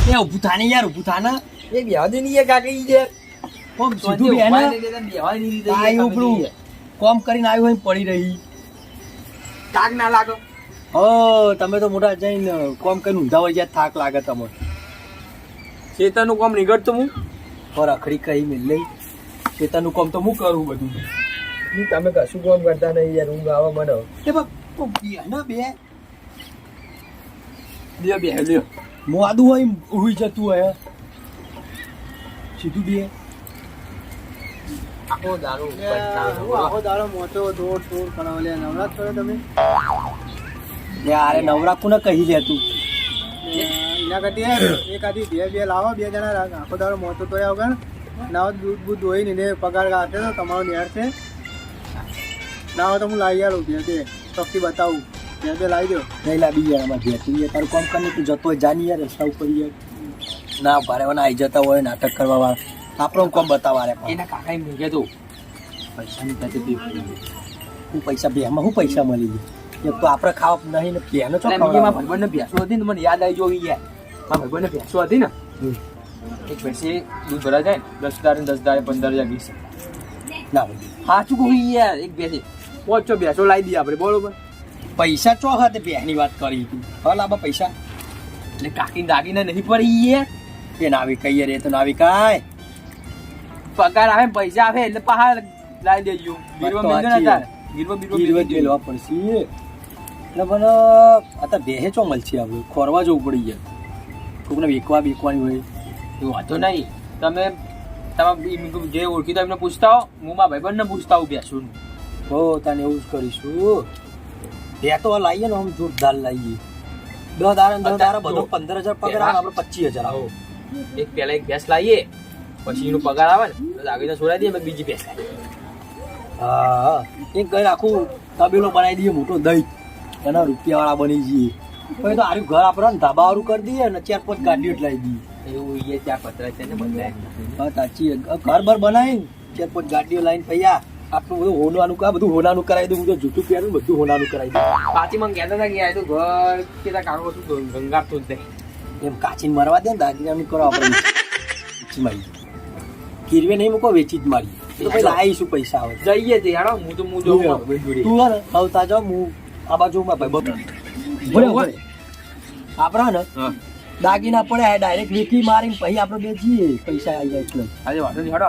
એ ઊભું થાને યાર, ઊભું થાને. એ બેહવા દે નહીં કાકી છે કોમ સીધું બે ને આયું પેલું કોમ કરીને આવ્યું હોય પડી રહી. કાક ના લાગો. તમે તો મોટા જઈને કોમ કરીને ઊંધા હોય જ્યાં થાક લાગે તમને. ખેતરનું કામ નીકળતું હું પર અખડી કહી મિલ લઈ ખેતરનું કામ તો હું કરું બધું. તમે કશું કામ કરતા નહીં યાર, ઊંઘ આવા મને. એ બે બે લ્યો બે લ્યો. મોડું હોય ઉઈ જતું હોય સીધું બે. આખો દારૂ આખો દાડો મોટો દોડ દોડ કરાવો લે. નવરાત કરો તમે યાર નવરા કોને કહી લે તું. એના કરતી એક આધી બે લાવો, 2 જણા આખો દાડો મોટો તો આવો ના દૂધ બૂધ ધોઈ ને પગાર કાઢે તો તમારો નેર છે ના હોય તો હું લાવી આવું બે શક્તિ બતાવું બે લાવી દો. નહીં લાવી યાર આમાં ઘેર તું તારું કામ કરીને તું જતો હોય જાની યાર રસ્તા ઉપર યાર ના ભારે આવી જતા હોય નાટક કરવા વાળા આપણો કામ બતાવવા રે. એના કાકા એમ કહેતો પૈસાની સાથે બે હું પૈસા બેમાં હું પૈસા મળી ગયું એક તો આપણે ખાવા નહીં ને બેનો ચો મારા ભાઈબંધને ભેંસો હતી ને મને યાદ આવી જોઈ યાર. મારા ભાઈબંધને ભેંસો હતી ને એક ભેંસે દૂધ ભરા જાય ને 10 દાડે 10 દાડે 15 20 ના ભાઈ સાચું કહું યાર. એક ભેંસે 5 ભેંસો લાવી દઈએ આપણે બરોબર. પૈસા ચો હતા બેની વાત કરી તું હવે લાંબા પૈસા એટલે કાકી દાગીને નહીં પડી યાર. એ નાવી કહીએ રે તો નાવી કાય પગાર આવે ને પૈસા આવે એટલે પહાડ લાવી દેજો. ગીરવા મેંદો ને તાર ગીરવા મેળવા પડશે એટલે મને આ બેહે ચો મળશે આપણે ખોરવા જવું પડી જાય કોકને વેકવાની હોય એવું વાંધો નહીં. તમે તમારા જે ઓળખીતા એમને પૂછતા હો, હું મારા ભાઈબંધને પૂછતા હોઉં બેસું. તો તને એવું જ કરીશું બે તો લાવીએ ને આમ જોરદાર લાવીએ 10 દાડા બધો 15,000 પગાર આવે આપણે 25,000 આવો. એક પહેલા એક ભેંસ લાવીએ પછી એનો પગાર આવે ને તો આગળ છોડાવી દઈએ બીજી ભેંસ લાવીએ. હા એક ઘર આખું તબેલો બનાવી દઈએ મોટો દહીં એના રૂપિયા વાળા બની જઈએ પછી તો આરું ઘર આપણે ધાબા વાળું કરી દઈએ ને 4-5 ગાડીઓ લાવી દઈએ. એવું એ ત્યાં પતરા છે ને બદલાય. હા સાચી ઘર બર બનાવીને 4-5 ગાડીઓ લાવીને પૈયા આપણું બધું હોનાનું બધું હોનાનું કરાવી દઉં. હું તો જૂઠું પહેરું બધું હોનાનું કરાવી દઉં. પાછી મને કહેતા હતા કે આ તો ઘર કે ત્યાં કાઢવો શું ગંગારતું જ નહીં. એમ કાચીને મરવા દે ને દાગીનાનું કરો આપણે મારી કીરવે નહીં મૂકો વેચી જ મારી તો પછી લાવીશું પૈસા આવે જઈએ તે યાર. હું તો જોઉં તું હે ને આવતા જાવ હું આ બાજુ ભાઈ આપણા ને દાગીના પડે ડાયરેક્ટ વેચી મારીને પછી આપણે બે જઈએ પૈસા આવી જાય એટલે આજે વાંધો નહીં હેડો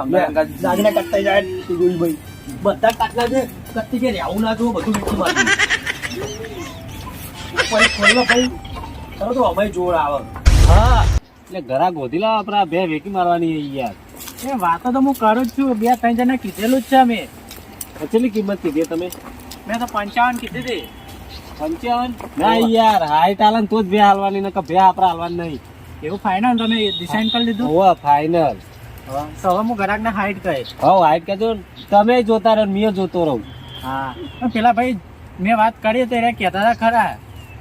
દાગીના કટતા જાય જોઈ ભાઈ બધા કાટલા છે કત્તી કે આવું ના જો બધું વેચી મારી પછી ખોલવા ભાઈ ચલો તો અમે જોર આવે. હા એટલે ઘરા ગોધીલા આપણા બે વેકી મારવાની યાર. એ વાતો તો હું કરું જ છું. 2-3 જણા કીધેલું જ છે અમે. કેટલી કિંમત કીધી તમે? મેં તો 55 કીધી હતી. 55 ના યાર હાઈટ આલે તો જ બે હાલવાની ને કે બે આપડે હાલવાની નહીં. એવું ફાઇનલ તમે ડિસાઈડ કરી લીધું? હો ફાઇનલ. તો હવે હું ગ્રાહકને હાઈટ કહે. હો હાઈટ કહેજો તમે જોતા રહો મેં જોતો રહું. હા પેલા ભાઈ મેં વાત કરી તો એ કહેતા હતા ખરા.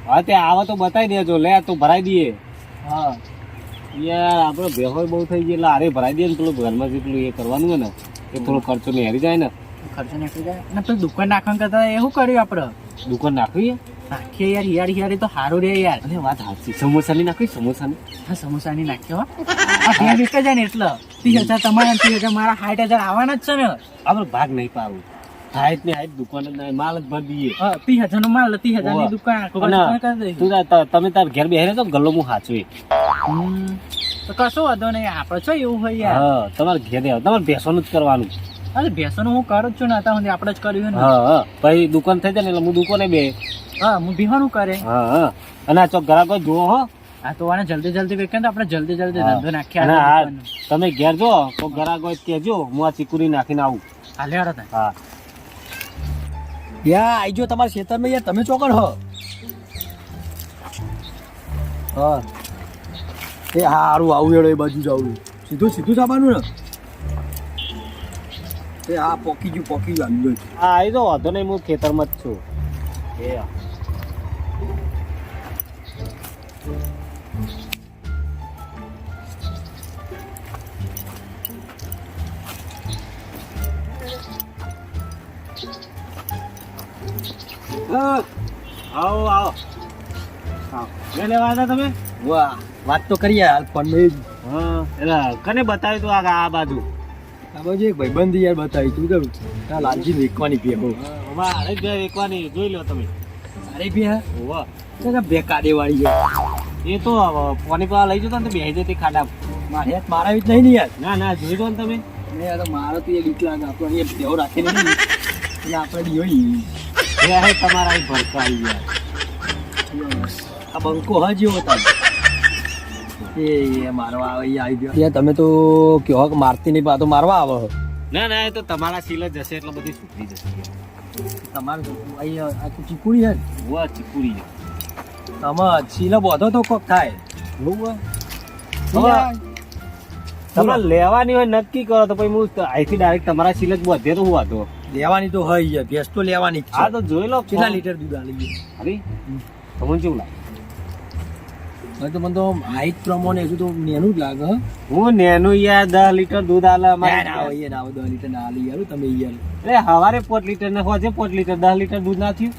હા તે આવા તો બતાવી દેજો લે તો ભરાઈ દઈએ. હા યાર આપડે ભેહોય બહુ થઈ ગઈ એટલે આરે ભરાઈ દઈએ ને પેલું ઘરમાં જેટલું એ કરવાનું હોય ને એ થોડો ખર્ચો ને હેરી જાય ને. ખર્ચો નીકળી જાય ને પેલું દુકાન નાખવાનું કરતા એવું કર્યું આપડે. દુકાન નાખવી નાખીએ યાર હિયારી તો સારું રે યાર. અરે વાત સાચી. સમોસાની નાખવી સમોસાની. હા સમોસાની નાખ્યો આ બે વીક જાય ને એટલે 30,000 તમારા 30,000 મારા 60,000 આવવાના જ છે ને. આપડે ભાગ નહીં પાડવું. હાઈટ ને હાઈટ દુકાન માલ જ ભરી દઈએ. 30,000 નો માલ 30,000 ની દુકાન તમે તાર ઘેર બેહે તો ગલ્લો હું હાચવી. તો કશું વાંધો નહીં આપડે છો એવું હોય યાર. હા તમારે ઘેર તમારે ભેંસોનું જ કરવાનું. અરે ભેંસોનું હું કરું જ છું ને અત્યાર સુધી આપણે જ કર્યું ને. હા પછી દુકાન થઈ જાય ને એટલે હું દુકાને બે. હા હું ભીવાનું કરે. હા અને આ ચોક ગ્રાહકો જોવો હો. હા તો આને જલ્દી વેકે તો આપણે જલ્દી ધંધો નાખ્યા. તમે ઘેર જો તો ગ્રાહકો કહેજો હું આ ચીકુરી નાખીને આવું. હાલે હા યા આઈ જો તમારા ખેતરમાં યાર તમે ચોકડ હો. હા એ હારું આવું એડો એ બાજુ જ આવું સીધું જવાનું ને. એ હા પોકી ગયું અંદર. હા આવી તો વાંધો નહીં હું ખેતરમાં જ છું. એ આવો લેવા હતા તમે? વાહ વાત તો કરીએ હાલ ફોન માં હા એટલે કને બતાવ્યું તું આ બાજુ આ બાજુ એક ભાઈબંધ યાર બતાવી તું કેવું આ લાલજી વેકવાની ભેગો અરે બે એકવાની જોઈ લો તમે અરે ભી હા વાહ બે કાડે વાળી એ તો પાણી પા લઈ જતો ને તો બેસી જતી ખાડા મારે મારા જ નહીં ને યાર ના ના જોઈ દો ને તમે યાર મારો તો એ લીક લાગે આપણને એ ભેવ રાખીને નહીં એટલે આપણે બી હોય એ તમારા અહીં ભરતો આવી ગયા આ બંકો હજી હોતા એ મારવા આવે એ આવી ગયો યાર તમે તો કહો કે મારતી નહીં પા તો મારવા આવે ના ના એ તો તમારા સીલ જ જશે એટલે બધી સુધરી જશે તમારે અહીંયા આ તો ચીકુડી છે વાહ ચીકુડી તમે સીલો બોધો તો કોક થાય તમારે લેવાની હોય નક્કી કરો તો પછી હું અહીંથી ડાયરેક્ટ તમારા સીલ જ બધે તો હું હતો લેવાની તો હોય યાર ભેંસ તો લેવાની જ છે હા તો જોઈ લો કેટલા લીટર દૂધ આલી ગયું અરે તમને કેવું લાગે હવે તો મને તો હાઈટ પ્રમાણે હજુ તો નેનું જ લાગે હું નેનું યાર 10 લીટર દૂધ આલે અમારે ના હોય ના 10 લીટર ના આલી યાર તમે યાર એટલે હવારે 5 લીટર ને હોજે 5 લીટર 10 લીટર દૂધ ના થયું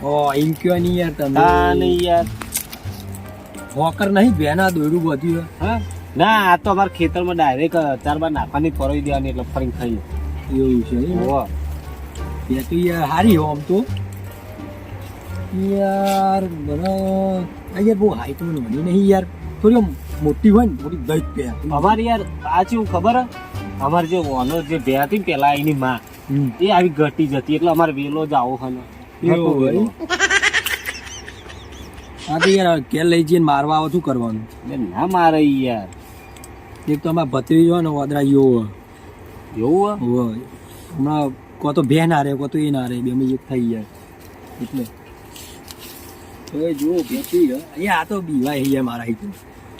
ઓ એમ કયો નહીં યાર તમે ના નહીં યાર હોકર નહીં ભેના દોયડું બધું હા ના આ તો અમારા ખેતરમાં ડાયરેક્ટ 4 બાર નાખવાની ફરવી દેવાની એટલે ફરીને ખાઈ એવું છે વાહ એ તો યાર હારી હો આમ તો યાર મને આ યાર બહુ હાઈટ મને વધી નહીં યાર થોડી આમ મોટી હોય ને થોડી દઈ પે અમારે યાર આ શું ખબર હે? અમારે જે ઓનર જે બે હતી ને પેલા એની માં એ આવી ઘટી જતી એટલે અમારે વેલો જ આવો ખાને એવું હોય? હા તો યાર કે લઈ જઈને મારવા આવો શું કરવાનું એટલે ના મારે યાર એક તો અમારા ભત્રીજો ને વાદરા યો એવું હે? હોય હમણાં કો તો બે ના રહે કો તો એ ના રહે બે એક થઈ જાય એટલે હવે જુઓ બેસી અહીંયા આ તો બીવાય અહીંયા મારા અહીં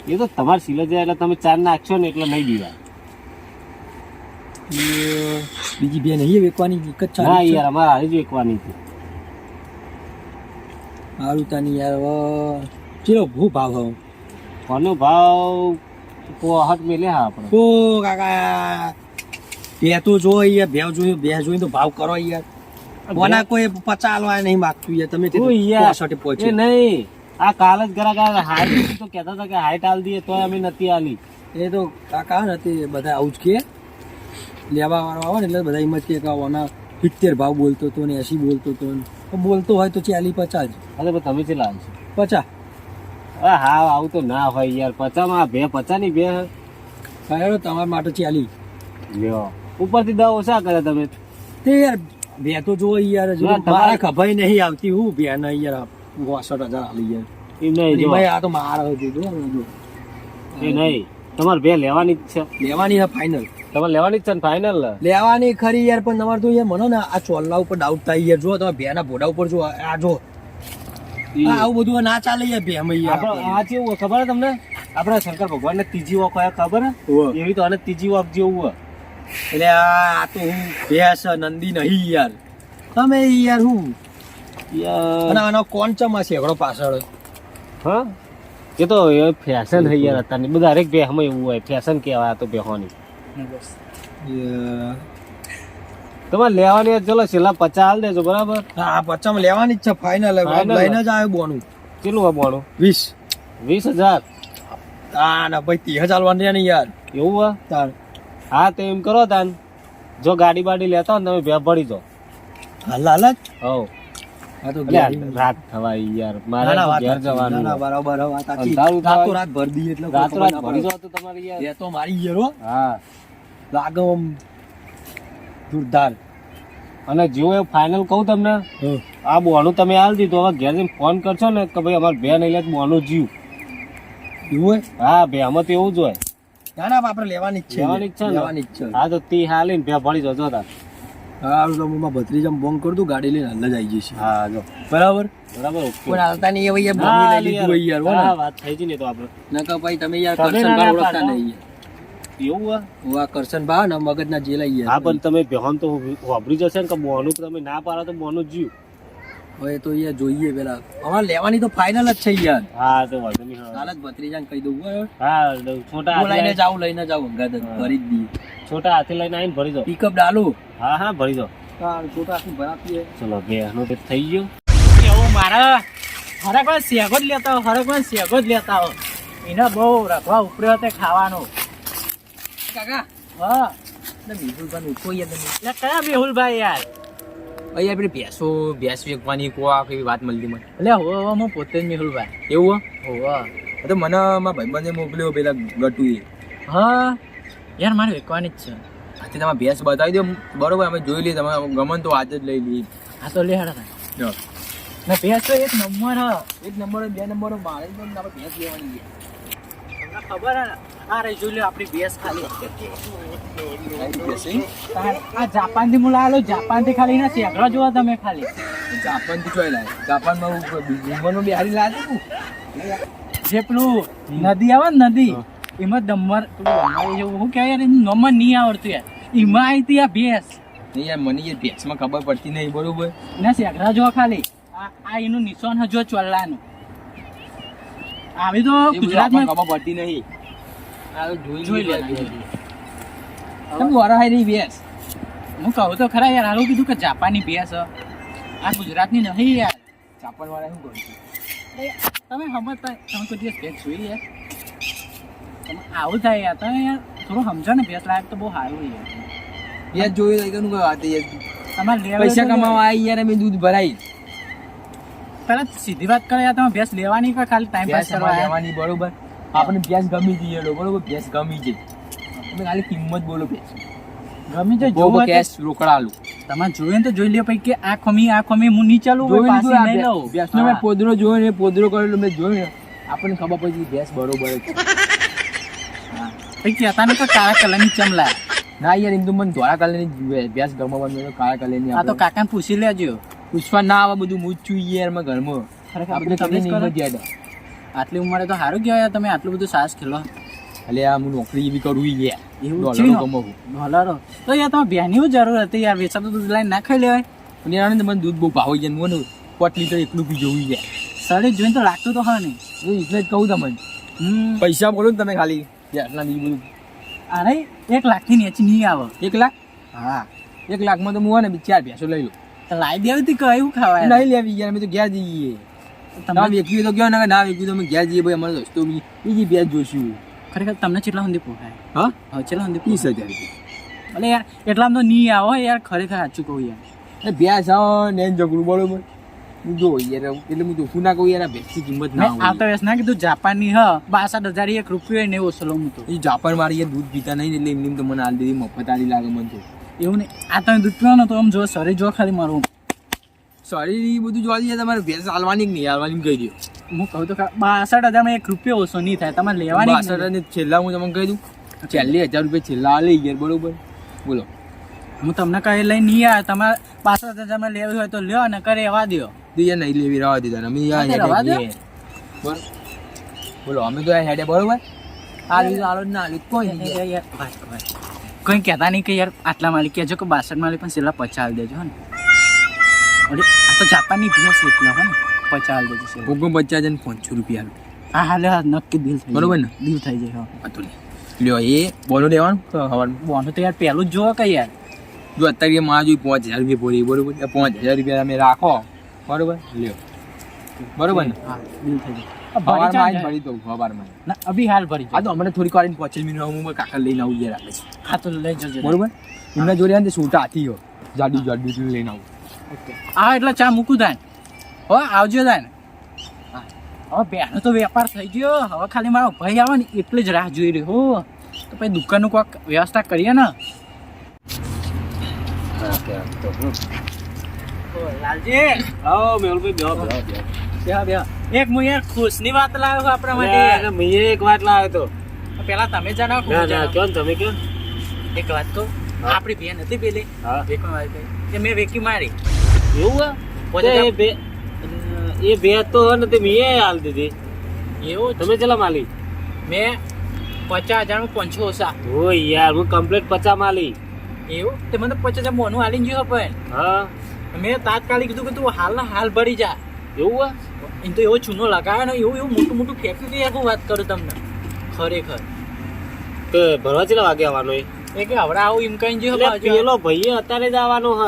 એ તો તમારે સિલે જાય એટલે તમે 4 નાખશો ને એટલે નહીં દીવા બીજી બે નહીં વેકવાની એક જ ના ચાલુ યાર અમારે હારી જ વેકવાની હતી સારું તાની યાર હવે ચલો ભૂ ભાવ હવે કોનો ભાવ પોહટ મેલે હા આપણે ઓ કાકા બે તો જો યાર બે જોયું બે જોયું તો ભાવ કરો યાર કોના કોઈ 50 આલવા નહીં માગતું યાર તમે ઓ યાર 65 એ પહોંચે નહીં આ કાલ જ ગરાક હાઈટ તો કહેતા હતા કે હાઈટ આલ દઈએ તોય અમે નથી આલી એ તો કાકા ને તે બધા આવું જ કે લેવા વાળો આવે ને એટલે બધા એમ જ કે આના 70 ભાવ બોલતો હતો ને 80 બોલતો હતો ને બોલતો હોય તો 40 50 જ અરે પણ તમે ચેલા આવશો 50 હા આવું તો ના હોય યાર 50 માં બે 50 ની બે કયો તમારા માટે 40 લ્યો ઉપરથી 10 ઓછા કરે તમે તે યાર બે તો જો યાર હજુ ના, મારા ખભાઈ નહીં આવતી હું બે ને યાર 62,000 આલી યાર એમ નહીં જો ભાઈ આ તો મારા હજુ જો એ નહીં તમારે બે લેવાની જ છે લેવાની છે ફાઇનલ તમારે લેવાની જ છે ને ફાઇનલ લેવાની ખરી યાર પણ તમારે તો યાર મને ને આ ચોલ્લા ઉપર ડાઉટ થાય યાર જો તમે ભેના ભોડા ઉપર જો આ જો આવું બધું ના ચાલે યાર ભેમ યાર આ કેવું ખબર હે તમને આપણા શંકર ભગવાન ને ત્રીજી વોક હોય ખબર હે હોવે. એવી તો આને ત્રીજી વોક જેવું હોય એટલે આ તો હું ભેસ નંદી નહીં યાર તમે યાર હું અને આનો કોણ ચમા છે એકડો પાછળ હા એ તો ફેશન છે યાર અત્યારની બધા હરેક બેહમાં એવું હોય ફેશન કહેવાય આ તો બેહવાની તમારે લેવાની હોય, ચલો છેલ્લા 50 હાલ દેજો બરાબર હા 50 લેવાની જ છે ફાઇનલ Final. લઈને જ આવ્યો બોનું કેટલું આપવાનું 20 20,000 હા ના ભાઈ 30 ચાલવાનું છે ને યાર એવું હોય તાર હા તો એમ કરો તાન જો ગાડી બાડી લેતા હોય ને તમે બે ભરી જાઓ હાલ હાલ જ હવ આ તો એટલે રાત થવાય યાર મારે ના, ના, તો વાત ઘેર સાચી. જવાનું ના, ના, બરાબર વાત સાચી. અંધારું થાય. રાતો રાત ભર દઈએ એટલે કોઈ રાત ખબર રાત ના ભરી પડે. જાઓ તો તમારી યાર એ તો મારી યાર હો. હા લાગે આમ જોરદાર. અને જેવું એ ફાઇનલ કહું તમને આ બોનું તમે હાલ દીધું હવે ઘેર જઈને ફોન કરશો ને કે ભાઈ અમારે બે નહીં લે બોનું જીવ એવું હોય? હા બે આમાં તો એવું જ હોય ના ના આપણે લેવાની જ છે લેવાની જ છે ને? લેવાની જ છે હા તો તી હાલીને બે ભરી જાઓ જો તાર હા તો હું મારા ભત્રીજાને ફોન કર દઉં ગાડી લઈને હાલ જ આવી જઈશ હા જો બરાબર બરાબર ઓકે પણ હાલતા નહીં હવે યાર હા, બોની લઈ લીધું હોય યાર હો ને. હા, વાત થઈ ગઈ ને તો આપણે નકર ભાઈ તમે યાર તમે કરશન ના બા ના ઓળખતા પાડો. નહીં યાર. એવું હોય હું આ કરશન બા ને મગજના જે લઈ હા યાર પણ તમે બેહોન તો વાપરી જશે ને કે બોનું તમે ના પાડો તો બોનું જીવ હવે તો યાર જોઈએ પેલા અમારે લેવાની તો ફાઇનલ જ છે યાર હા તો વાંધો નહીં હા. કાલ જ ભત્રીજાને કહી દઉં બરાબર હા છોટા હું લઈને હાથે જાઉં લઈને જાઉં અંગાત જ ભરી જ દઈએ છોટા હાથે લઈને આવીને ભરી જાઓ પિકઅપ ડાલું હા હા ભરી જાઓ છોટા હાથી ભરાતી ચલો બે નો તે થઈ ગયો એવું મારા હરકમાં શેગો જ લેતા હો, હરકમાં શેગો જ લેતા હો. એને બહુ રખવા ઉપર્યો તે ખાવાનો. કાકા હા મેહુલભાઈ ઉઠો યાર તમે. એટલે કયા મેહુલભાઈ યાર? અહીંયા આપણે ભેંસ વેચવાની કોક એવી વાત મળી મને. એટલે હો હું પોતે જ મેહુલભાઈ. એવું હોવા હે? તો મને મારા ભાઈબંધે મોકલ્યો પેલા ગટુએ. હા યાર મારે વેચવાની જ છે. આજે તમે ભેંસ બતાવી દો બરોબર, અમે જોઈ લઈએ, તમે ગમન તો આજે જ લઈ લઈએ. હા તો લે હડા જો ને ભેંસ તો એક નંબર હ. 1 નંબર 2 નંબર મારે પણ આપણે ભેંસ લેવાની છે. તમને ખબર હે ને? આ રહી જોઈ લે આપણી ભેંસ ખાલી. આ જાપાન થી હું લાવેલો, જાપાન થી ખાલી ના શેકડા જોવા તમે ખાલી. જાપાન થી ચોય લાવે. જાપાનમાં ઉંમરનો બિહારી લાવે તું. જે પેલું નદી આવે ને નદી, એમાં ડમર શું કહેવાય યાર, એનું નંબર નહીં આવડતું યાર. એમાં આવી હતી આ ભેંસ. નહીં યાર, મને એ ભેંસમાં ખબર પડતી નહીં બરોબર. એના શેકડા જોવા ખાલી. આ એનું નિશાન હજુ ચોલ્લાનું આવી તો ગુજરાતમાં ખબર પડતી નહીં. આ જોઈ લે. તમે વરાય નહીં ભેંસ. હું કહું તો ખરા યાર, હાલું કીધું કે જાપાની ભેંસ હ. આ ગુજરાતની નહીં યાર. જાપાન વાળા શું કરું તમે સમજતા તમે કોઈ દિવસ ભેંસ જોઈ યાર? તમે આવું થાય યાર, તમે યાર થોડું સમજો ને. ભેંસ લાયક તો બહુ સારું યાર. ભેંસ જોઈ કઈ વાત યાર. તમારે લેવા પૈસા કમાવા આવી યાર, અમે દૂધ ભરાઈ. પેલા સીધી વાત કરે યાર, તમે ભેંસ લેવાની કે ખાલી ટાઈમ પાસ ભેંસ કરવા આવ્યા? લેવાની બરોબર. આપણે ભેંસ ગમી જઈએ બરોબર, ભેંસ ગમી છે. તમે ખાલી કિંમત બોલો ભેંસ. ગમે તે બહુ જોવું કેશ રોકડા આલું. તમારે જોઈએ ને તો જોઈ લ્યો પછી કે આ ખમી હું નહીં ચાલું જોઈ પાછી લીધું નહીં આ લઉં. ભેંસનો મેં પોદરો જોયો ને, પોદરો કરેલો મેં જોયો ને, આપણને ખબર પડી કે ભેંસ બરોબર છે. પછી કહેતા ને કે કાળા કલરની ચમલા. ના યાર, એમ તો મને ધોળા કલરની ભેંસ ગમવાની, કાળા કલરની આ તો કાકાને પૂછી લેજો. પૂછવા ના આવે, બધું મૂજ છું યાર મારા ઘરમાં. ખરેખર આ બધું તમે તમને જ કરો. નહીં મજા આવે. આટલી ઉંમરે તો સારું કહેવાય તમે આટલું બધું સાસ ખેલો. એટલે આ હું નોકરી એવી કરું યાર, એવું ડોલરો છે ને? કમાવું. ડોલરો તો યાર તમે બેની જરૂર હતી યાર. વેચાતું દૂધ લાઈને ના ખાઈ લેવાય. અને યાર મને દૂધ બહુ ભાવ છે, મને 5 લીટર એકલું પી જવું યાર. શરીર જોઈને તો લાગતું તો હા નહીં. હું એટલે જ કહું તમને. પૈસા બોલો ને તમે ખાલી આટલા નહીં બધું. અરે 1 લાખથી નીચે નહીં આવે. 1 લાખ? હા 1 લાખમાં તો હું હોય ને 4 ભેંસો લઈ લઉં. તો લાવી દેવી હતી કયું ખાવાય? નહીં લેવી યાર, અમે તો ઘેર જઈએ. ના વેચવી તો ગયો ને, ના વેચવી તો અમે ઘેર જઈએ ભાઈ. અમારે દોસ્તો બીજી ભેંસ જોશું. ખરેખર તમને કેટલા સુધી પોસાય? હા હા કેટલા સુધી 30,000 રૂપિયા. અલે યાર એટલામાં તો નહીં આવો યાર. ખરેખર સાચું કહું યાર. એ ભેંસ આવો ને એને જગડું બરોબર. હું જો યાર, એટલે હું જોખું ના કહું યાર, આ ભેંસની કિંમત ના મેં આવતા વેસ ના કીધું જાપાનની હ 62,000 1 રૂપિયો ને ઓછો લઉં હું તો. એ જાપાન મારી યાર દૂધ પીતા નહીં એટલે એમની તો મને આલી દીધી, મફત આલી લાગે મને તો. એવું નહીં. આ તમે દૂધ પીવો ને તો આમ જો શરીર જો ખાલી મારું. શરીર એ બધું જોવા દઈએ, તમારે ભેંસ હાલવાની કે નહીં હાલવાની કહી દો. હું કહું તો 62,000 1 રૂપિયો ઓછો નહીં થાય. તમારે લેવાની જ 62 નહીં. ને છેલ્લા હું તમને કહી દઉં, છેલ્લી 1000 રૂપિયા છેલ્લા આલી યાર બરોબર. બોલો હું તમને કહી લઈને નહીં આવે. તમારે 65,000 લેવી હોય તો લ્યો ને કરે એવા દો. તો યાર નહીં લેવી, રવા દીધા અમે યાર હા, રવા દો. હેડે બરોબર. બોલો અમે તો હેડે બરોબર. આલી આલો ના આલી કોઈ નહીં. કઈ કહેતા નહીં કે યાર આટલા માલી કહેજો કે 62 માલી પણ છેલ્લા 50 આલી દેજો ને. અરે આ તો જાપાનની ભેંસ એટલે હે ને 50 આલી દેજો છેલ્લા. 50 ને 500 રૂપિયા આલું. હા હાલે હા નક્કી દિલ થઈ બરોબર જાય. ને? દિલ થઈ જાય. હા હતું લે લ્યો એ બોલો લેવાનું હવાનું. બોનો તો યાર પહેલું જ જોવો કે યાર. જો અત્યારે માં જોઈ 5000 રૂપિયા પોરી બરોબર. એ 5000 રૂપિયા તમે રાખો બરોબર. લ્યો બરોબર ને? હા દિલ થઈ જાય. સવારમાં આવીને ભરી દઉં સવારમાં. ના અભી હાલ ભરી આ જાય. તો હમણાં થોડીક વાર 5 મિનિટ હું કાકા લઈને આવું યાર આપણે. હા તો લઈ જજો બરોબર. એમના જોડે આને છોટા હાથી હો જાડુ જાડુ લઈને આવું. ઓકે હા એટલે ચા મૂકું થાય હો આવજો થાય ને. હા હવે બેનો તો વેપાર થઈ ગયો. હવે ખાલી મારો ભાઈ આવે ને એટલે જ રાહ જોઈ રહ્યો હો. તો પછી દુકાનનું કોઈક વ્યવસ્થા કરીએ ને. લાલજી આવો મેહુલભાઈ બેહો બેહો બેહો. એક હું યાર ખુશની વાત લાવ્યો છું આપણા માટે. અને મેં એક વાત લાવ્યો તો. પેલા તમે જણાવો કે ના હું ના જણાવું? કયો ને તમે કયો. એક વાત કહું. હા. આપણી બેન હતી પેલી હા. વેકવા વાળી કઈ. એ મેં વેકી મારી. એવું હે? પોતે તે એ બે તો હે ને તે મેં હાલ દીધી. એવું તમે ચલા માલી. મેં 50,000 માં 500 ઓછા. ઓ યાર હું કમ્પ્લીટ 50 માલી. એવું તે મને 50,000 મોનું હાલી ગયો પણ હા મેં તાત્કાલિક કીધું કે તું હાલ ના હાલ ભરી જા. એવું હે? એમ તો એવો ચૂનો લગાવ્યો ને એવું એવું મોટું મોટું ફેંક્યું કે યાર હું વાત કરું તમને. ખરેખર તે ભરવા ચેલા વાગે આવવાનો એ? એ કે હવડા આવું એમ કઈ જો એટલે પેલો ભાઈ અત્યારે જ આવવાનો હ.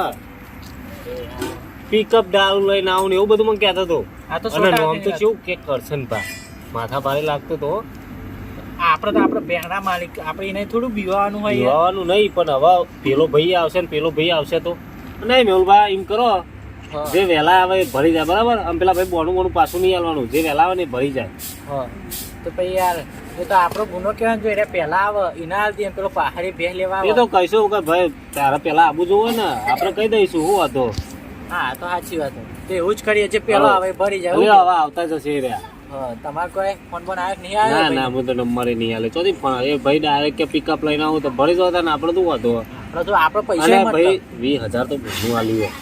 પિકઅપ ડાઉન લઈને આવું ને એવું બધું મને કહેતો હતો. આ તો અને સોટા નોમ તો હતી. કેવું કે કરશન પા માથા ભારે લાગતો તો આપણે બેહણા માલિક આપણે એને થોડું બીવાનું હોય યાર. પીવાનું નહીં પણ હવે પેલો ભાઈ આવશે ને પેલો ભાઈ આવશે તો નહીં મેહુલભાઈ એમ કરો જે વહેલા આવે એ ભરી જાય બરાબર આમ પેલા ભાઈ બોનું બોનું પાછું નહીં આવવાનું જે વહેલા આવે ને એ ભરી જાય હા તો પછી યાર એ તો આપણો ગુનો કહેવાનો જો એને પહેલા આવે એના હાલથી એમ પેલો પહાડી ભેહ લેવા એ આવે. તો કહીશું કે ભાઈ તારે પેલા આબુ જોવે ને આપણે કહી દઈશું શું હતો હા તો સાચી વાત છે. તો એવું જ કરીએ જે પેલો આવે એ ભરી જાય હવે એવું હવે આવતા જશે એ રહ્યા હા તમારે કોઈ ફોન બોન આવ્યો કે નહીં ના આવ્યો ના હું તો નંબર નહીં હાલે ચોથી પણ એ ભાઈ ડાયરેક્ટ કે પિકઅપ લઈને આવું તો ભરી જતા ને આપણે શું હતો આપણે પૈસા અને ય ભાઈ મળતા. 20,000 તો ભૂનું આલ્યું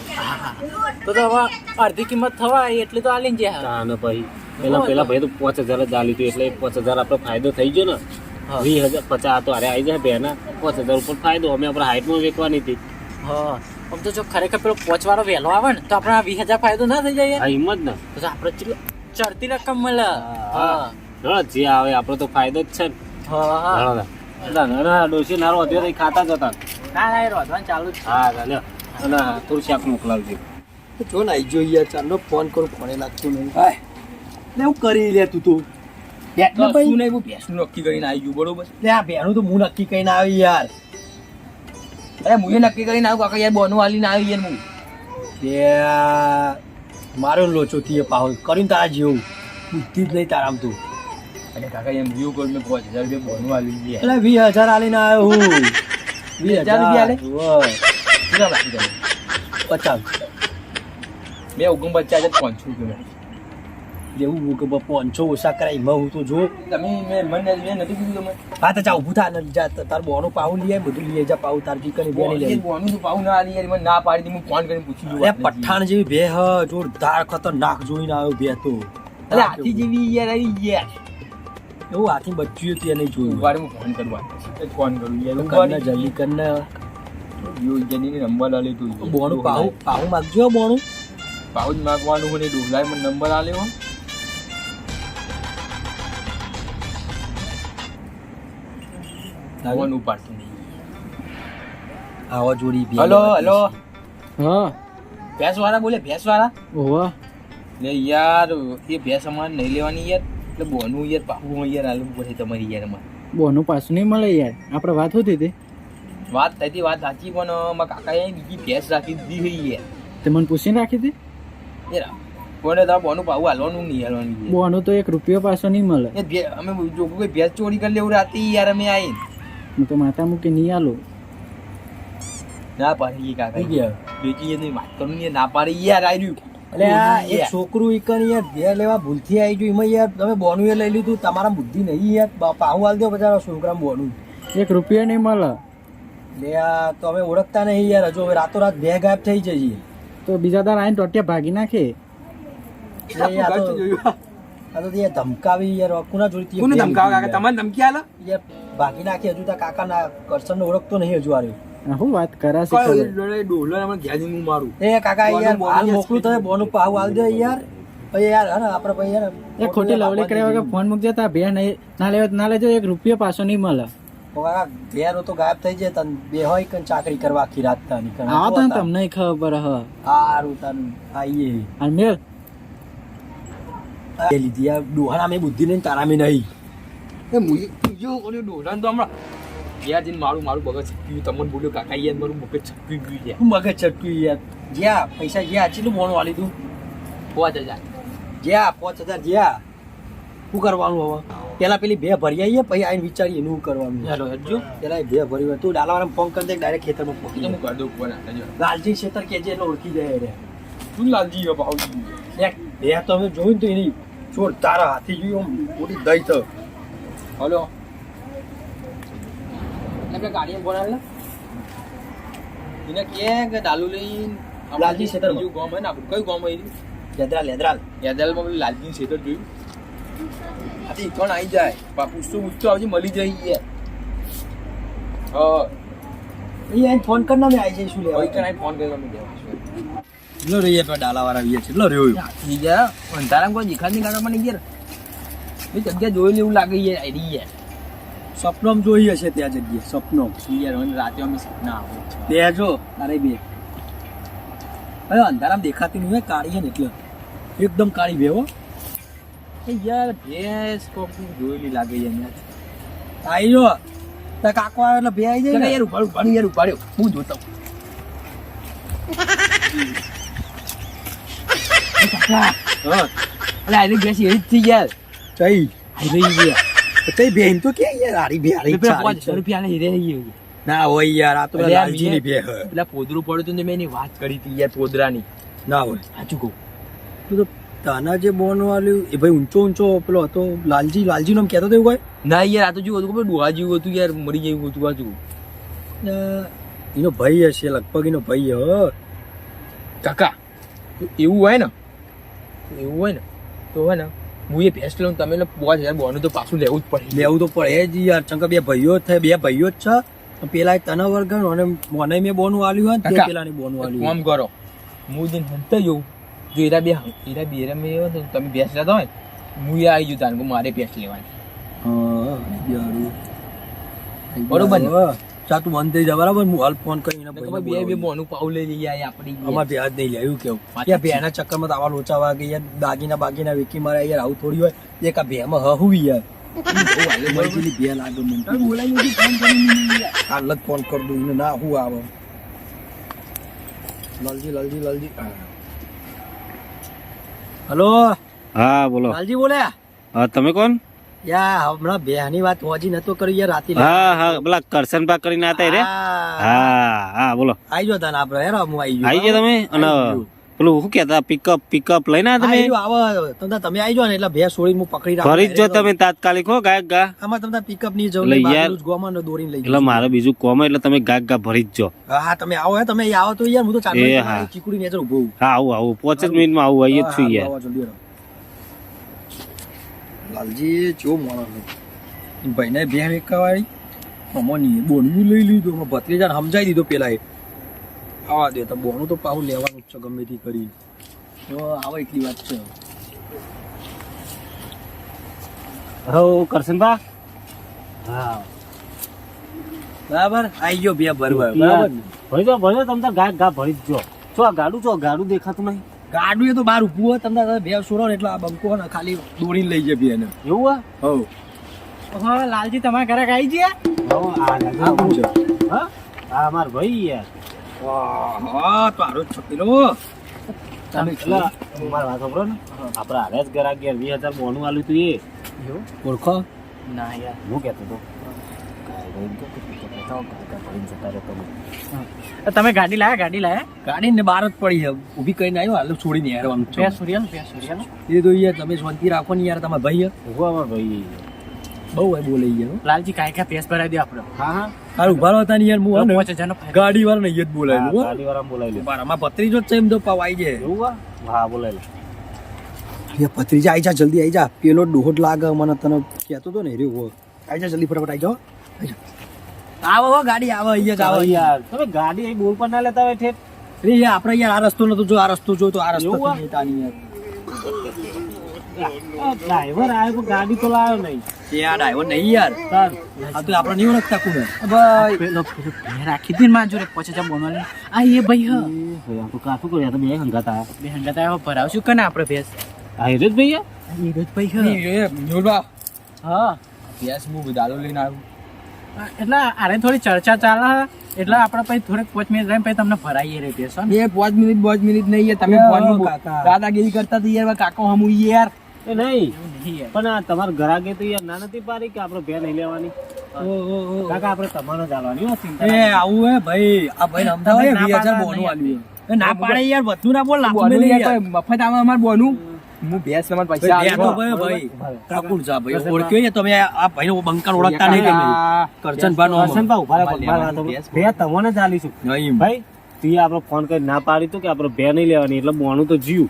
તો હવે અડધી કિંમત થવા એટલી તો આલી જાય. તાને પછી પેલા ભાઈ તો 5,000 જ આલ્યું હતું એટલે 5,000 આપણે ફાયદો થઈ ગયો ને હા. 20,000 50 તો અરે આવી જાય બેના 5,000 ઉપર ફાયદો અમે આપણે હાઈટમાં વેચવાની હતી હા આમ તો જો ખરેખર પેલો પોચવાળો વહેલો આવે ને તો આપણે 20,000 ફાયદો ના થઈ જાય યાર? આ હિંમત ને તો આપણે ચડતી રકમ મળે. હા હા જે આવે આપણો તો ફાયદો જ છે ને હા હા ના ડોસી નારો વધ્યો તો ખાતા જ હતા ના ના એ રોધવાનું ચાલુ જ છે. હા ચાલ્યો અને થોડું શાક મોકલાવજો જો ને આઈ જો યાર ચાલો ફોન કરું ફોને લાગતું નહીં હાય લે હું કરી લે તું તો બેટને શું ભાઈ નહીં હું ભેંસનું નક્કી કરીને આવી ગયું બરોબર લે આ બેનું તો હું નક્કી કરીને આવી યાર અરે હું એ નક્કી કરીને આવ્યું કાકા યાર બોનું આલીને આવી યાર હું બે મારો લોચો થી પાહો કરીને તારા જેવું બુદ્ધિ જ નહીં તારામ તું અને કાકા એમ વ્યૂ કરું મેં 5,000 રૂપિયા બોનું આલી ગયા એટલે 20,000 આલીને આવ્યો હું 20,000 રૂપિયા આલે? કેટલા બાકી તમે 50 મેં 49,500 રૂપિયા જેવું કે 500 ઓછા કરાય એમાં હું તો જો તમે મેં નથી કીધું તમે હા તો જા ઊભું થા ને જા તાર બોનું પાવું લઈ આય બધું લઈ જા પાવું તાર ચીકન બે લઈ યાર બોનું તો પાવું ના આલી યાર મને ના પાડી દી હું ફોન કરીને પૂછી અરે જોઉં પઠાણ જેવી બે હ જોરદાર ખતરનાક જોઈને આવ્યો બે તો અરે હાથી જેવી યાર આવી યાર એવું હાથી બચ્યું હતું એને જોયું ઉભા રહે, હું ફોન કરવા ફોન કરું યાર કરને જલ્દી કરને યોજની નંબર આલે તું બોનું પાવું પાવું માગજો હો બોનું પાઉજ માંગવાનું હોય ને ડોલાય મને નંબર આલ્યો ફોન ઉપાડતું નહીં આવા જોડી બે હલો હલો હા ભેંસ વાળા બોલે ભેંસ વાળા ઓવા લે યાર એ ભેંસ અમારે નહીં લેવાની યાર એટલે બોનું યાર પાવું યાર આલવું પડે તમારી યાર અમારે બોનું પાછું નહીં મળે યાર આપણે વાત હોતી હતી વાત થતી વાત સાચી પણ મારા કાકાએ બીજી ભેંસ રાખી દીધી હોય યાર તે મને પૂછીને રાખી હતી યાર કોને તારા બોનું પાવું હાલવાનું નહીં હાલવાનું યાર. બોનું તો 1 રૂપિયો પાછો નહીં મળે અમે જો કોઈ ભેંસ ચોરી કરી લેવું રાતે યાર અમે આવીને હું તો માતા મૂકી નહીં આલું ના પાડી કાકા થઈ ગયા. બેટી એની વાત કરું ને ના પાડી યાર આવ્યું એટલે આ એક છોકરું ઈકન યાર ઘેર લેવા ભૂલથી આવી ગયું એમાં યાર તમે બોનું એ લઈ લીધું તમારા બુદ્ધિ નહીં યાર પાવું આલ દો બજાર છોકરા બોનું 1 રૂપિયો નહીં મળે લે આ તો અમે ઓળખતા નહીં યાર હજુ હવે રાતોરાત બે ગાયબ થઈ જઈએ તો બીજા દાર આઈને ટોટિયા ભાગી નાખે એટલે યાર આ તો યાર ધમકાવી યાર કોના જોડે કોને ધમકાવે કાકા તમારે ધમકી આલો યાર ભાગી નાખી હજુ તાર કાકા ના કરશન ઓળખતો નહીં હજુ આર્યો હું વાત કરાશે કોઈ ડોલો અમે ઘેર જઈને હું મારું એ કાકા યાર બોનું હાલ યાર મોકલું તમે બોનું પાવું આલ દે યાર પછી યાર હા ને આપણે પછી યાર એ ખોટી લવલી કર્યા વગર ફોન મૂકજે તા બે નહીં ના લેવો ના લેજો 1 રૂપિયો પાછો નહીં મળે તો કાકા ઘેર તો ગાયબ થઈ જાય તને બે હોય કન ચાકરી કરવા આખી રાત તાની કણ આવો તો તમને ખબર હ હારું તન આઈએ અને મેલ એ લીધી યાર ડોહાના મેં બુદ્ધિ નહીં તારા મેં નહીં એ મુઈ જો ઓલો ડોલાને તો હમણાં ઘેર જઈને મારું મગજ છટક્યું તમને બોલ્યો કાકા યાર મારું મગજ છટકી ગયું છે હું મગજ છટક્યું યાર જ્યાં પૈસા જ્યાં ચેટલું મોણું વાલી તું 5,000 જ્યાં 5,000 જ્યાં શું કરવાનું હવે પેલા પેલી બે ભરી આવીએ પછી આવીને વિચારીએ એનું શું કરવાનું હેલો હેડજો પેલા એ બે ભરી હોય તું ડાલાવાળાને ફોન કરી દે ડાયરેક્ટ ખેતરમાં એ પહોંચી તો હું જાય. કરી દઉં ફોન આપજો લાલજી ખેતર કેજે એટલે ઓળખી જાય રે શું લાલજી હો ભાવજી એક બે તો અમે જોયું ને તો એની ચોર તારા હાથી જોયું આમ મોટી દઈ તો હલો એટલે ગાડીએ બોલાવે એને કે ડાલુ લઈને લાલજી ખેતરમાં. બીજું ગામ હોય ને આપણું કયું ગામ હોય લેદરાલ લેદરાલ યાદલમાં પેલું લાલજી ખેતર જોયું આથી કોણ આવી જાય પૂછતું આવજે મળી જાય યાર હા અહીંયા ફોન કર ના મેં આવી જઈશું કોઈ લેવા કણાય ફોન કર્યો અમે દેવા એટલો રહીએ તો ડાલાવાળા આવીએ છે એટલો રહ્યો થઈ ગયા અંધારામાં કોઈ દેખાડ નહીં કાઢવા મને યાર એ જગ્યા જોયેલી એવું લાગે યાર આઈડી યાર સપનોમાં જોઈ હશે ત્યાં જગ્યાએ સપનો યાર મને રાતે અમે સપના આવો બે જો તારે બે હવે અંધારામાં દેખાતી નહીં હોય કાઢીએ ને એટલે એકદમ કાળી ભેહો એ યાર ભેંસ કોક જોયેલી લાગે યાર આઈ જો તા કાકો આવે એટલે બે આવી જાય ને યાર ઉપાડ્યું યાર ઉપાડ્યો હું જોતો હા અલે આની ભેંસ એવી જ થઈ યાર ચઈ આઈ રહી ગયા તઈ બેન તો કે યાર હારી બે હારી પેલા 500 રૂપિયા ને રે ગઈ ના હોય યાર આ તો અરે યાર, લાલજીની બે હે પેલા પોદરું પડ્યું હતું ને મેં એની વાત કરી હતી યાર પોદરાની ના હોય સાચું કહું તું તો તાના જે બોન વાળ્યું એ ભાઈ ઊંચો પેલો હતો લાલજી નો કહેતો હતો એવું કોઈ ના યાર આ તો જેવું હતું ખબર ડોહા જેવું હતું યાર મરી જેવું હતું બાજુ એનો ભાઈ હશે લગભગ એનો ભાઈ હ કાકા એવું હોય ને તો હોય ને હું એ ભેંસ લઉં તમે 5000 બોનું તો પાછું લેવું જ પડે લેવું તો પડે જ યાર ચંકા બે ભાઈઓ જ થાય બે ભાઈઓ જ છે પેલા એક તના વર્ગ અને મને મેં બોનું આલ્યું હોય ને તે કાકા, પેલાની બોનું આલ્યું કામ કરો હું જેને હંતા જઉં જો એરા બે મેં એવો તો તમે ભેંસ લેતા હોય હું એ આવી જઉં તારે મારે ભેંસ લેવાની હા યારું બરોબર ને? ચા તું બંધ થઈ જા બરાબર હું હાલ ફોન કરીને બે બોનું પાઉ લઈ લઈએ આપડી અમાર વ્યાજ નહીં લે એવું કેવું યાર ભેના ચક્કરમાં તો આવા લોચા વાગે યાર બાગીના વેકી મારે યાર આવું થોડી હોય એક આ ભેમાં હુવી યાર મરજીની ભે લાગે મને બોલાવી નથી ફોન કરીને હાલ જ ફોન કર દઉં એને ના હું આવે લાલજી હલો હા બોલો લાલજી બોલ્યા હા તમે કોણ યા હમણાં બેહની વાત હોજી નતો કરી યાર રાતે હા હા પેલા કરશનબા કરીને આતા રે હા હા બોલો આઈ જો તને આપડે હેરો હું આઈ આઈ ગયા તમે અને પેલું શું કેતા પિકઅપ લઈને આવ્યા તમે તમે આઈ જો ને એટલે ભે છોડીને હું પકડી ફરી જ જો તમે તાત્કાલિક હો ગાયક ગા આમાં તમને પિકઅપ ની જવું એટલે યાર, ગોમાં દોરીને લઈ એટલે મારે બીજું કોમ એટલે તમે ગાયક ગા ભરી જ જો હા તમે આવો હે તમે આવો તો યાર હું તો એ ચાલુ હા. ચીકુડી નેચર ઉભો હા આવું 5 જ મિનિટમાં આવું આવીએ જ છું યાર લાલજી ચો મોણો ભાઈને બે વેકાવાળી અમોની બોનવું લઈ લીધું અમે ભત્રીજાને સમજાઈ દીધો પેલા આવા દે તો બોનું તો પાછું લેવાનું જ છે ગમે તે કરી તો આવા એટલી વાત છે હો કરશનબા હા બરાબર આઈ ગયો બે ભરવા બરાબર ને? ભરી જો તમે તો ગાયક ગા ભરી જ જો છો આ ગાડું દેખાતું નહીં ગાડું એ તો બહાર ઊભું હોય તમને બે છોડો ને એટલે આ બંકો ને ખાલી દોડીને લઈ જાય બેને એવું હો હા લાલજી તમારા ઘરે આવી ગયા આ કોણ છે હા હા માર ભાઈ યાર વાહ તારો છપીલો તમે પેલા મારા વાત સાંભળો ને આપડે હારે જ ગરા ગયા 20000 બોનું આલ્યું તું એ ઓળખો ના યાર હું કેતો તો તમે ગાડી લાયા ગાડી ને બહાર જ પડી છે ઊભી કરીને આવ્યો હાલ છોડીને હેરવાનું છે બે સૂર્યનું એ તો યાર તમે શાંતિ રાખો ને યાર તમારા ભાઈ માર ભાઈ બહુ હોય બોલે યાર લાલજી કાંઈ પેસ ભરાઈ દો આપડે હા હા હાલ ઉભા રહો તાની યાર હું હે ને 5000 નો ફાયદો ગાડી વાળા ને જ બોલાયેલું હો ગાડી વાળા બોલાવી લે બાર આમાં ભત્રીજો જ છે એમ તો પાવ આવી જાય એવું હા બોલાવી લે એ ભત્રીજા આવી જા જલ્દી આવી જા પેલો દોઢ લાગે મને તને કહેતો તો ને રે હો આવી જા જલ્દી ફટાફટ આવી જાઓ આવો હો ગાડી આવે અહીંયા જ આવે યાર તમે ગાડી અહીં બોલ પર ના લેતા હોય ઠેઠ રે યાર આપણે યાર આ રસ્તો નતો જો આ રસ્તો જો તો આ રસ્તો એવું? નહીં તાની યાર ડ્રાઈવર આવ્યો પણ ગાડી તો લાવ્યો નહીં એ આ ડ્રાઈવર નહીં યાર તાર આ તો આપણે નહીં ઓળખતા કોને ભાઈ પેલો ભે રાખી દીધી ને માં જોડે 5000 બોનવાળી આ એ ભાઈ હ આ તો કાફું કર્યા તો બે હંગાતા બે હંગાત આવ્યો ભરાવશું કે ને આપણે ભેસ આ હેરે જ ભૈયા એ રોજ ભાઈ હ જોડવા હા ભેંસ હું દારૂ લઈને આવ્યો એટલે આને થોડી ચર્ચા ચાલે હે. એટલે આપણે પછી થોડીક 5 મિનિટ રહીને પછી તમને ભરાઈએ રે ભેસ હો ને. એ 5 મિનિટ નહીં યાર તમે એ ફોનમાં કાકા. દાદાગીરી કરતા હતા યાર કાકો હમું યાર એ નહીં એવું નહીં યાર. પણ આ તમારા ઘરાગે તો યાર ના નથી પારી કે આપણે બે નહીં લેવાની કાકા આપણે તમારો ચાલવાની હો ચિંતા એ આવું હે ભાઈ આ ભાઈ સમજાવો તમે ના 2000 પાડવા બોનું નહીં આલ્યું એ ના પાડે યાર વધુ ના બોલ લાખો બોનું મેલે યાર યાર કોઈ મફત આવે અમાર બોનું હું ભેંસ તમારા પૈસા ભાઈ બે તો આલ્યો. ભાઈ ઠાકુર જા ભાઈ ઓળખ્યો છે તમે આ ભાઈનો બંકર ઓળખતા નહીં તમે કરચનભાઈ નો કરશનભાઈ ઉભા રહો, ઉભા રહો. બે તમને ચાલીશું નહીં ભાઈ તું આપણે ફોન કરી ના પાડી તો કે આપણે બે નહીં લેવાની એટલે બોનું તો જીવ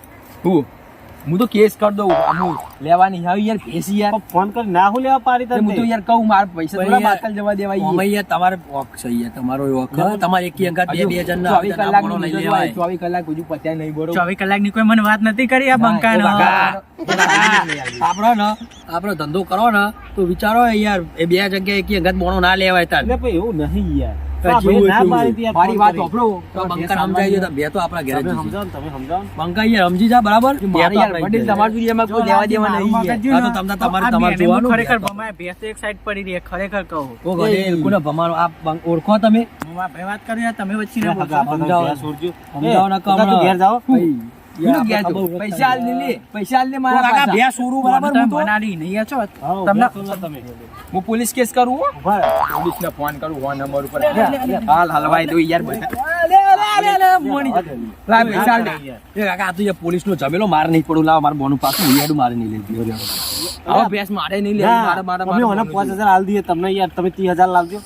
હું તો કેસ કરી દઉં હું લેવાની આવી યાર ભેંસ યાર ફોન કરી ના હું લેવા પાડી હું તો યાર કહું મારા પૈસા ભાઈ થોડા યાર, બાતલ જવા દેવાય ઓમે યાર તમારે વોક છે યાર તમારો વોક તમારે એક અંગાત 2000 ના 24 કલાક બોનો લઈ લેવાય 24 કલાક હજુ પત્યા નહીં બરોબર 24 કલાકની કોઈ મને વાત નથી કરી આ બંકાનો. આપણો ધંધો કરો ને તો વિચારો યાર એ બે જગ્યાએ એક અંગાત બોનો ના લેવાય તાર એટલે ભાઈ એવું નહીં યાર આ ભાઈ ના પાડી હતી યાર, મારી ફોન વાત કરી. સાંભળો તો બંકા સમજાઈ દે તો બે તો આપણા ઘરે જ તમે જશે. સમજાવો ને, તમે સમજાવો ને. બંકા યાર સમજી જા બરાબર બે તો મારે યાર આપણા વડીલ ઘરે. તમારા દુનિયામાં કોઈ લેવા દેવા નહીં યાર. હા તો તમને તમારે જોવાનું ખરેખર ને. ભમાય ભેંસ તો એક સાઈડ પડી રહી ખરેખર કહું ઓ ગધેડ, કોને ભમારો આ ઓળખો તમે હું આ ભાઈ વાત કરી તમે વચ્ચે ના હા, બોલશો. આપણે સમજાવો. ઘેર છોડજો. સમજાવો એ, ને કાકા તું ઘેર જાઓ. ભાઈ, યાર, શું આપણે ગયા છો? ખબર પૈસા હાલ ને લે, પૈસા હાલ ને ઓ મારા કાકા પાછા. બે સોરું બરાબર તમે હું તો બનાડી નહીં છો હા, તમને ઉભા થો ને તમે. હું પોલીસ કેસ કરું હો. ઉભા રહો. પોલીસને ફોન કરું ફોન નંબર ઉપર હાલ હલવાઈ દો યાર બધા. લાવ પૈસા હાલ દે. એ કાકા આ તો યાર પોલીસનો ઝમેલો મારે નહીં પડું લાવ મારે બોનું પાછું ઉયાડું મારે નહીં લેતી હવે ભેંસ મારે નહીં લે ના, મારે મારે અમે ઓને 5,000 આલ દઈએ તમને યાર, તમે 30,000 લાવજો.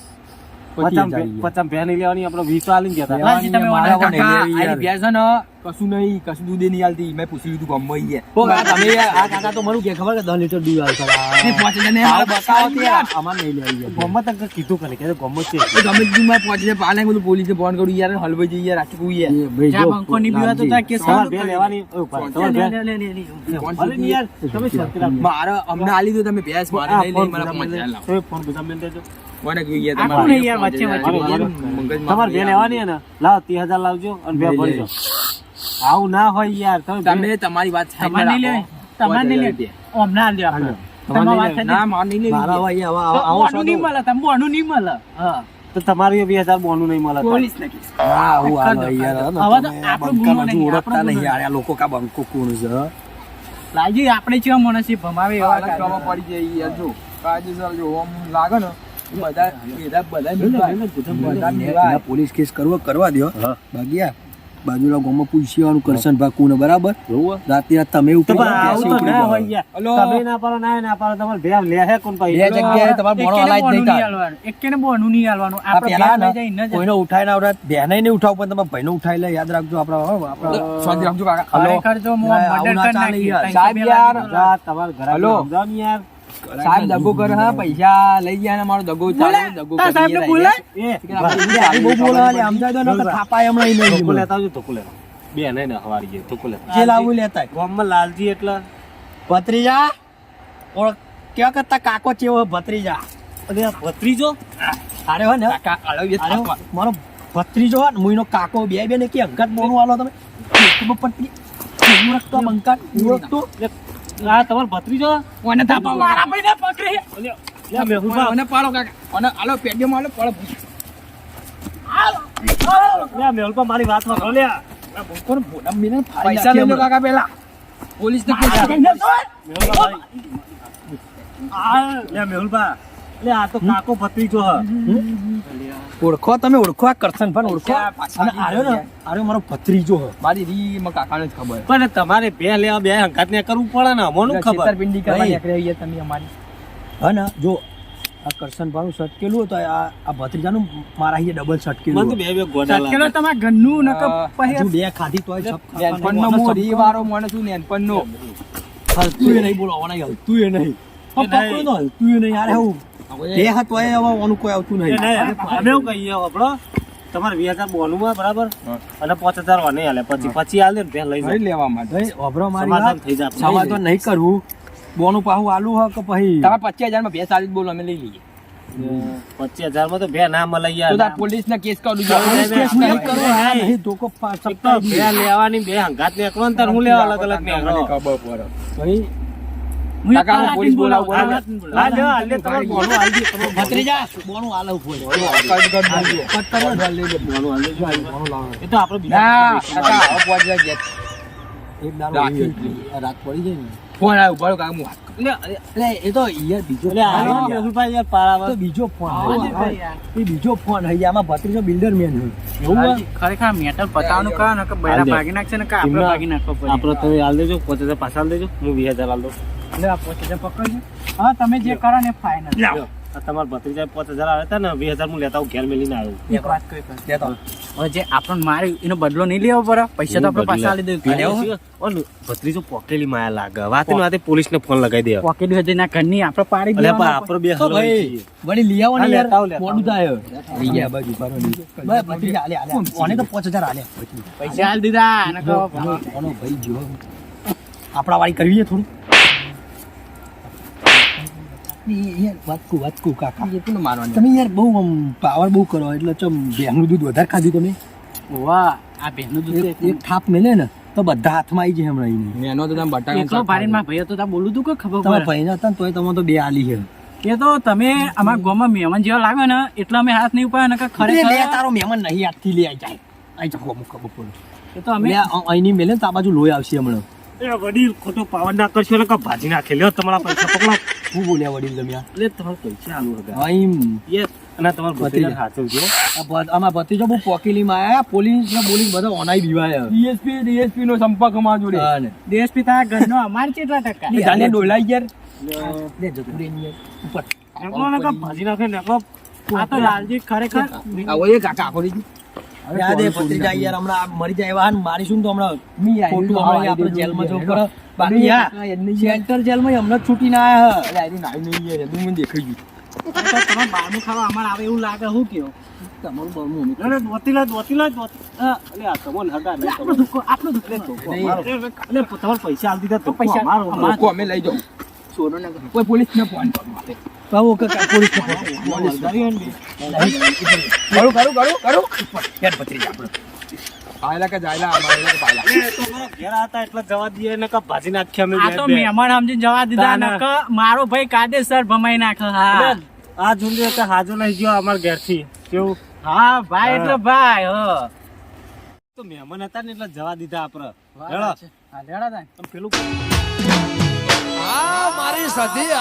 25,000 50 ભેં નહીં લેવાની, આપણે 20 આલીને જતા રહ્યા. હાજી, તમે મારે ઓર્ડર પણ કાકા નહીં લેવી આની યાર. ભેંસ છે ને કશું નહીં કશું દૂધ નહીં હાલતી મેં પૂછી લીધું ગમે યાર. ઓ કાકા તમે યાર આ કાકા તો મને કે ખબર કે 10 લીટર દૂધ આવતા એ 5,000 ને મારે બતાવો તો યાર. અમાર નહીં લેવી યાર. ગોમત અંકલ કીધું કરે કે ગોમત છે. એ ગમે તેટલું મેં 5,000 પાલે બધું પોલીસને ફોન કરું યાર હલવાઈ જઈએ યાર આટલું કહું યાર. એ ભાઈ જ્યાં જો, બંકો નહીં પીવાતો ત્યાં કેસ તમારે ચાલુ ભેં કરી. લેવાની. ઓય ઉભા રહો. તમારે ભેં- લે, લે, લે, લે. ભલે ને યાર, તમે શાંતિ રાખો. મારે અમને આલી દો તમે ભેંસ મારે આ નહીં ફોન લઈ મારા બધા 5,000 મેલ- લાવો. તમે ફોન બધા મેલ દેજો. કોને કહ્યું યાર આખું તમારે નહીં યાર, વચ્ચે વચ્ચે. મગજમાં તમારે ભેં લેવાની હે ને, લાવો 30,000 લાવજો અને ભેં ભરી દો. આવું ના હોય યાર, તમે તમે તમારી વાત તમારે નહીં લેવી તમારે નહીં લેવી અમને આ લ્યો આપણે. તમારી વાત છે ના માર નહીં લેવી. મારા ભાઈ આવા તો આવો બોનું નહીં મળે તમે બોનું નહીં મળે હા તો તમારી 20,000 બોનું નહીં મળે. પોલીસને કહીશ. હા હું હાલો યાર હવે તો આપણો ગુનો બંકાને નહીં, ઓળખતા આપણો નહીં ગુનો યાર આ લોકો કા બંકો કોણ છે લાલજી આપણે કેવા માણસ છીએ ભમાવે એવા અલગ ખબર પડી જાય યાર જો કાયદેસર જો આમ લાગે ને બધા એના પોલીસ કેસ કરવા દો બાકી યાર બાજુના ગામમાં પૂછવાનું કરશન ભા કોને બરાબર રાતે રાત તમે તો ઉપડી પણ જાઓ, આવું તો ઉપડી ના જાઓ. હોય યાર. હલો. તમે ના પાડો, ના પાડો, તમારે ભેં લે હે કોણ ભાઈ? બે જગ્યાએ તમારે ભણો હલાય જ નહીં થાય. એકેને બોનું નહીં હાલવાનું આ આપણે પેલા બેન લઈ જાય ને ન જાય. કોઈને ઉઠાઈ ના ઉઠાય બેને નહીં ઉઠાવ પણ તમે ભાઈને ઉઠાઈ લે યાદ રાખજો આપણા શાંતિ રાખજો કાકા. ખરેખર જો હું ના, મર્ડર આવું ના કરી ચાલે નાખી. યાર. 300 સાહેબ યાર. લાગી જા, તમારા ઘરે હલો. સમજાવો ને યાર. સાહેબ દગો કરે હા પૈસા લઈ ગયા ને મારો દગો ચાલે દગો તાર સાહેબને કરી બોલાય? એ, બહુ બોલાવા લે, સમજાય તો નકર થાપાય હમણાં ઈ નહીં. ધોકો લેતા આવજો, ધોકો લેતા. બે નહીં ને હવારી ગઈ, ધોકો લેતા. જે લાવવું લેતા ગામમાં લાલજી એટલે ભત્રીજા ઓળખ કેવા કરતા કાકો ચેવો ભત્રીજા અને આ ભત્રીજો અરે હો ને કાકા અળવીએ અરે થાપવા. મારો ભત્રીજો હો ને મુઈનો કાકો બે ને કે અંકટ મોનું આલો તમે ખબર પડતી ઓળખતો બંકાટ ઓળખતો આ તમારો ભત્રીજો ઓને થાપા મારા ભાઈને પકડી. લે, મેહુલભા. ઓને પાડો કાકા ઓને આલો પેટીમાં આલો પડો. લે, મેહુલભા, મારી વાત સાંભળો લે. કોણ ભોળા મીને પૈસા લઈ લો કાકા પેલા પોલીસને કેસ કરી. મેહુલભા, લે, મેહુલભા. લે, આ તો કાકો ભત્રીજો હ. ઓળખો તમે ઓળખો આ કરશન પણ ઓળખો અને આર્યો ને આર્યો મારો ભત્રીજો હો મારી રી માં કાકાને જ ખબર. પણ તમારે બે લેવા બે હંકાત ને કરવું પડે ને, અમોનું ખબર. છેતરપિંડી કરવા ભાઈ. નીકળ્યા છીએ તમે અમારી. હા ને જો આ કરશન ભાનું સટકેલું હતું આ ભત્રીજાનું મારા અહીંયા ડબલ મને તો સટકેલું બે ગોડા સટકેલો તમારા ઘરનું નકર પછી હજુ બે ખાધી તોય સબ નેનપણનો મો રી વાળો માણસ છું નેનપણનો. હલતું એ નહીં બોલાવવાના હલતું એ નહીં પકડો તો હલતું એ નહીં યાર હું બે હાથ હોય હવે ઓનું કોઈ આવતું એ નહીં નહીં, અમે એવું કહીએ આપણો તમારે 20,000 બોનુમાં બરાબર અને 5,000 વાને હાલે પછી હાલ દે ને ભેં લઈ નહીં જાય લેવા માટે. ભાઈ ઓભરો મારી સમાધાન વાત થઈ જાય. સમાધાન નહીં કરવું બોનું પાહું આલુ હ કે પછી તમારે 25,000 માં 2 સાલી જ બોલો અમે લઈ લઈએ. 25,000 માં તો ભેં ના મળે તો યાર. તાર પોલીસને કેસ કરું છું. પોલીસ કેસ નહીં કરો આ નહીં ધોકો એક તો સપ્તાહ ભેં લેવાની બે હંગાત ને એકલો ને તાર હું લેવા અલગ અલગ ને મને ખબર પડે. ભાઈ હું એક કાકા, હું કલાક પોલીસ બોલાવું, બોલાવું. કલાક બોલાવું. હા, લ્યો, હાલ દે, તમારે બોનું હાલ દે, તમારે ભત્રીજા બોનું આલુ ફોન કટ કટ બોલીએ. કટ કરો ને. બોનું હાલ દેજો. બોનું લાવો એ તો આપણે બીજા ના બીજા કાકા હવે પહોંચી જાય ઘેર. એક દાડો રાખી. આ રાત પડી જાય ને ફોન આવ્યો ઉભારો કાકા હું વાત કરું. એટલે એ તો યાર બીજો એટલે આ ફોન મેહુલભાઈ યાર પારાવા. તો બીજો ફોન હા, હે. ભાઈ યાર. એ બીજો ફોન હઈ આમાં ભત્રીજો બિલ્ડર મેન હે એવું હોય? હાજી, ખરેખર મેટર પતાવવાનું કહો ને કે બૈરા હાલ દે. ભાગી નાખશે ને કે આપણે એમના- ભાગી નાખવો પડે. આપણે તમે હાલ દેજો 5,000 પાછા હાલ દેજો હું 20,000 હાલ દઉં. લે આ 5,000 પકડજો. હા તમે જે કરો ને ફાઇનલ. લ્યો, આ તમારા ભત્રીજા 5,000 આવ્યા હતા ને 20,000 હું લેતા આવું ઘેર મેલીને આવ્યો. એક વાત કહી કર. દેતો. હવે જે આપણને માર્યું એનો બદલો નહીં લેવો પડે પૈસા તો આપણે પાછા આલી દઈએ. અને ઓલું ભત્રીજો પોકેલી માયા લાગે વાતે ને વાતે પોલીસને ફોન લગાવી દે. પોકેટ હતી ના ઘરની આપણે પાડી અલ્યા પણ દેવાના. આપણે બે તો હલવાઈ ભાઈ છીએ. વળી લઈ આવો ને હા, યાર લેતા આવો, લેતા મોડું થાય લઈ ગયા બાજુ પારો ભાઈ ભત્રીજા આલે આલે ઓને તો 5,000 આલે પૈસા આલી દીધા ને કહો ઓનો ભાઈ જો આપણા વાળી કરવી છે થોડું વાત કુ કાકા એ પણ મારવાની તમે યાર બહુ પાવર બહુ કરો એટલે ચમ ભેંનું દૂધ વધારે ખાધું તમે વાહ આ બેનનું દૂધ એક થાપ મેલે ને તો બધા હાથમાં આવી જાય હમણાં ઈ. મેનો તો તમે એટલો બટાકા ભારે માં ભાઈ તો તા બોલું તું કે ખબર તમારા પડે ભાઈ હતા ને તોય તમે તો બે આલી છે એ તો તમે અમારા ગામમાં મહેમાન જેવા લાગે ને એટલે અમે હાથ નહીં ઉપાડ્યો ને કે લે ખરેખર તારો મહેમાન નહીં આજથી લે આઈ જાય અમુક ખબર પડે એ તો અમે અહીંની મેલે ને તો આ બાજુ લોહી આવશે હમણાં એ વડીલ ખોટો પાવર ના કરશો ને કે ભાજી નાખે લ્યો તમારા પૈસા પકડો શું બોલ્યા વડીલ તમે આ? એટલે તમારા પૈસા આલુ હતા અહીં યસ અને તમારા ભત્રીજા સાચવજો આમાં ભત્રીજો બહુ પોકેલીમાં આયા પોલીસ ને બોલીસ બધા ઓનાઈ દીવાયા ડીએસપી નો સંપર્ક અમારા જોડે હા ને. ડીએસપી તારા ઘરનો અમાર કેટલા ટકા એ જાને ડોલાઈ યાર લે જતો રે ઉપર એકલો ને કે ભાજી નાખે ને એકલો આ તો લાલજી ખરેખર આવો એ કાકા આખો દીધી યાદ એ ભત્રીજા યાર હમણાં આ મરી જાય એવા ને મારીશું ને તો હમણાં ખોટું હમણાં આપણે જેલમાં જવું પડે બાકી હા સેન્ટર જેલમાં હમણાં જ છૂટીને આયા હે. નાઈ નહીં યાર તું મને દેખાઈ ગયું તમે બહારનું ખાવા અમારે આવે એવું લાગે શું કયો તમારું બહુ અરે દોતીલા અલે આ તમને હગા નહીં આપણો દુખો અલે તમારે પૈસા આલ દીધા તો પૈસા અમારો લોકો અમે લઈ જાઓ સોનો ને કોઈ પોલીસ ને ફોન કરો કહો કે પોલીસ કરું યાર ભત્રીજા આપણે આયલા કે જાયલા અમારે કે પાયલા તો મારા ઘેર હતા એટલે જવા દઈએ ને કે ભાજી નાખી અમે આ તો મહેમાન સમજીને જવા દીધા ને કે મારો ભાઈ કાયદેસર ભમાઈ નાખે હા આ જોડે તો હાજો લઈ ગયો અમાર ઘેર થી કેવું હા ભાઈ એટલે ભાઈ તો મહેમાન હતા ને એટલે જવા દીધા આપણે હેડો હા લેડા તમે પેલું મારી સધી